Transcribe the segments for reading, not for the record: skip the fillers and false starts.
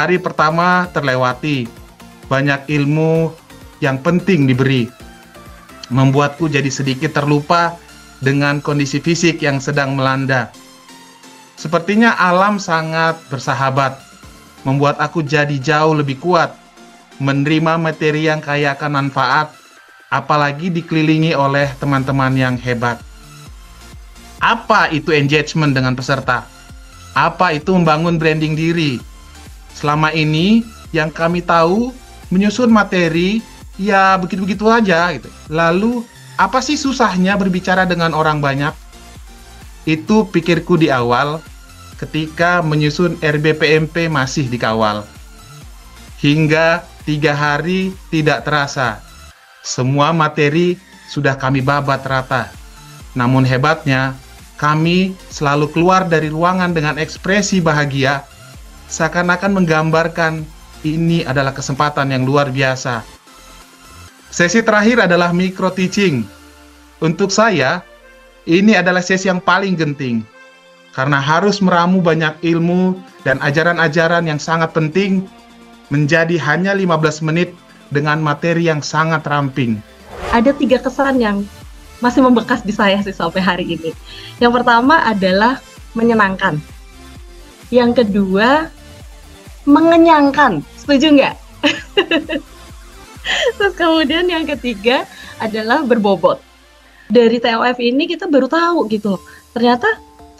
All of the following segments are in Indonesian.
hari pertama terlewati, banyak ilmu yang penting diberi, membuatku jadi sedikit terlupa dengan kondisi fisik yang sedang melanda. Sepertinya alam sangat bersahabat, membuat aku jadi jauh lebih kuat, menerima materi yang kaya akan manfaat, apalagi dikelilingi oleh teman-teman yang hebat. Apa itu engagement dengan peserta? Apa itu membangun branding diri? Selama ini yang kami tahu menyusun materi ya begitu-begitu aja gitu. Lalu apa sih susahnya berbicara dengan orang banyak? Itu pikirku di awal ketika menyusun RBPMP masih dikawal. Hingga 3 hari tidak terasa, semua materi sudah kami babat rata. Namun hebatnya, kami selalu keluar dari ruangan dengan ekspresi bahagia, seakan-akan menggambarkan ini adalah kesempatan yang luar biasa. Sesi terakhir adalah micro teaching. Untuk saya, ini adalah sesi yang paling genting, karena harus meramu banyak ilmu dan ajaran-ajaran yang sangat penting menjadi hanya 15 menit dengan materi yang sangat ramping. Ada 3 kesan yang masih membekas di saya sih sampai hari ini. Yang pertama adalah menyenangkan. Yang kedua, mengenyangkan. Setuju nggak? Terus kemudian yang ketiga adalah berbobot. Dari TOF ini kita baru tahu gitu loh. Ternyata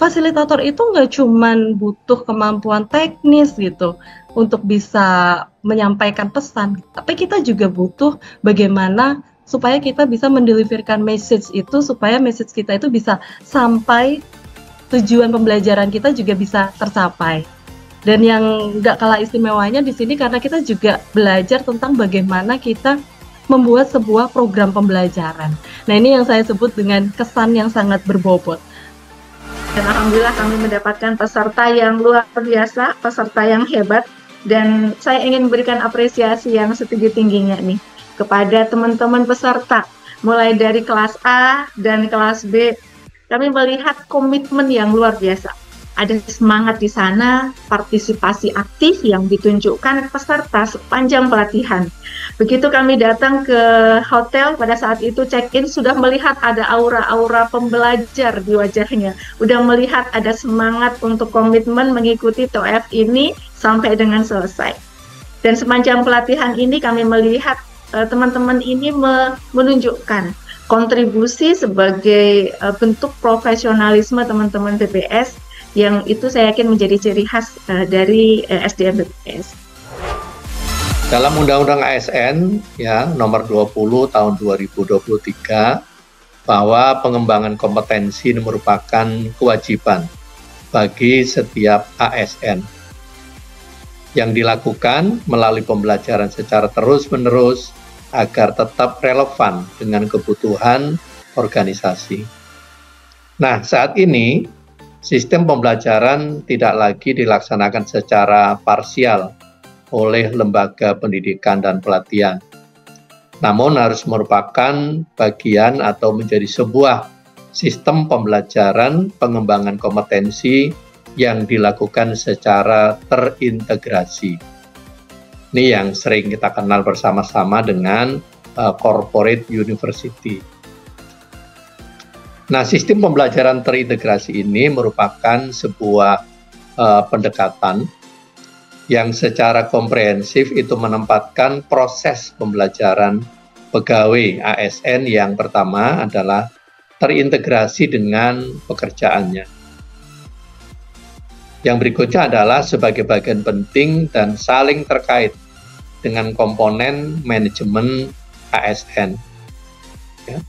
fasilitator itu nggak cuman butuh kemampuan teknis gitu untuk bisa menyampaikan pesan, tapi kita juga butuh bagaimana supaya kita bisa mendeliverkan message itu, supaya message kita itu bisa sampai, tujuan pembelajaran kita juga bisa tercapai. Dan yang nggak kalah istimewanya di sini karena kita juga belajar tentang bagaimana kita membuat sebuah program pembelajaran. Nah, ini yang saya sebut dengan kesan yang sangat berbobot. Dan alhamdulillah kami mendapatkan peserta yang luar biasa, peserta yang hebat, dan saya ingin memberikan apresiasi yang setinggi-tingginya nih kepada teman-teman peserta, mulai dari kelas A dan kelas B. Kami melihat komitmen yang luar biasa. Ada semangat di sana, partisipasi aktif yang ditunjukkan peserta sepanjang pelatihan. Begitu kami datang ke hotel, pada saat itu check-in sudah melihat ada aura-aura pembelajar di wajahnya. Udah melihat ada semangat untuk komitmen mengikuti TOEF ini sampai dengan selesai. Dan sepanjang pelatihan ini kami melihat teman-teman ini menunjukkan kontribusi sebagai bentuk profesionalisme teman-teman BPS yang itu saya yakin menjadi ciri khas dari SDM BPS. Dalam Undang-Undang ASN ya nomor 20 tahun 2023 bahwa pengembangan kompetensi merupakan kewajiban bagi setiap ASN yang dilakukan melalui pembelajaran secara terus-menerus agar tetap relevan dengan kebutuhan organisasi. Nah, saat ini sistem pembelajaran tidak lagi dilaksanakan secara parsial oleh lembaga pendidikan dan pelatihan, namun harus merupakan bagian atau menjadi sebuah sistem pembelajaran pengembangan kompetensi yang dilakukan secara terintegrasi. Ini yang sering kita kenal bersama-sama dengan corporate university. Nah, sistem pembelajaran terintegrasi ini merupakan sebuah pendekatan yang secara komprehensif itu menempatkan proses pembelajaran pegawai ASN yang pertama adalah terintegrasi dengan pekerjaannya. Yang berikutnya adalah sebagai bagian penting dan saling terkait dengan komponen manajemen ASN, ya,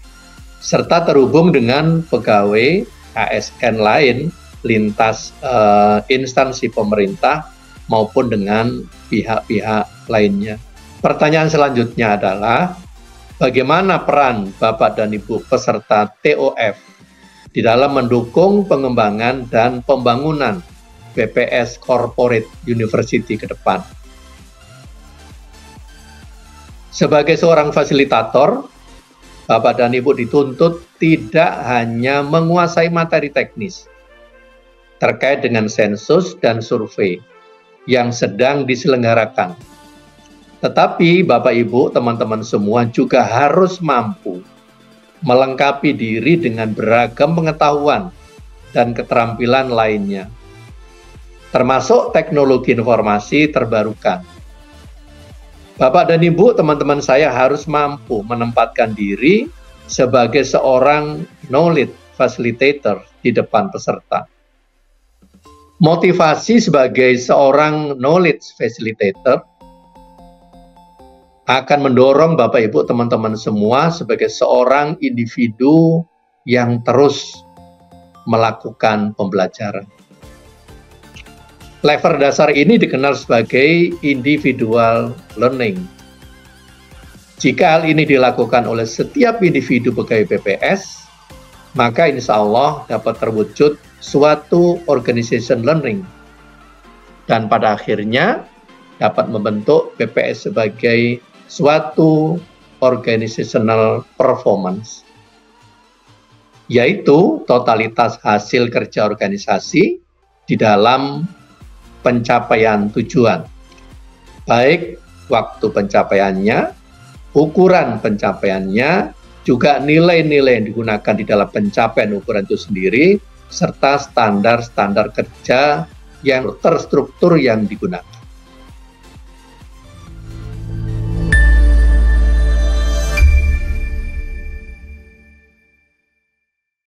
serta terhubung dengan pegawai ASN lain lintas instansi pemerintah maupun dengan pihak-pihak lainnya. Pertanyaan selanjutnya adalah bagaimana peran Bapak dan Ibu peserta TOF di dalam mendukung pengembangan dan pembangunan BPS Corporate University ke depan. Sebagai seorang fasilitator, Bapak dan Ibu dituntut tidak hanya menguasai materi teknis terkait dengan sensus dan survei, yang sedang diselenggarakan. Tetapi Bapak Ibu, teman-teman semua juga harus mampu melengkapi diri dengan beragam pengetahuan dan keterampilan lainnya, termasuk teknologi informasi terbarukan. Bapak dan Ibu, teman-teman saya harus mampu menempatkan diri sebagai seorang knowledge facilitator di depan peserta. Motivasi sebagai seorang knowledge facilitator akan mendorong Bapak Ibu teman-teman semua sebagai seorang individu yang terus melakukan pembelajaran. Level dasar ini dikenal sebagai individual learning. Jika hal ini dilakukan oleh setiap individu pegawai BPS, maka insya Allah dapat terwujud suatu organization learning. Dan pada akhirnya dapat membentuk BPS sebagai suatu organizational performance, yaitu totalitas hasil kerja organisasi di dalam pencapaian tujuan, baik waktu pencapaiannya, ukuran pencapaiannya, juga nilai-nilai yang digunakan di dalam pencapaian ukuran itu sendiri, serta standar-standar kerja yang terstruktur yang digunakan.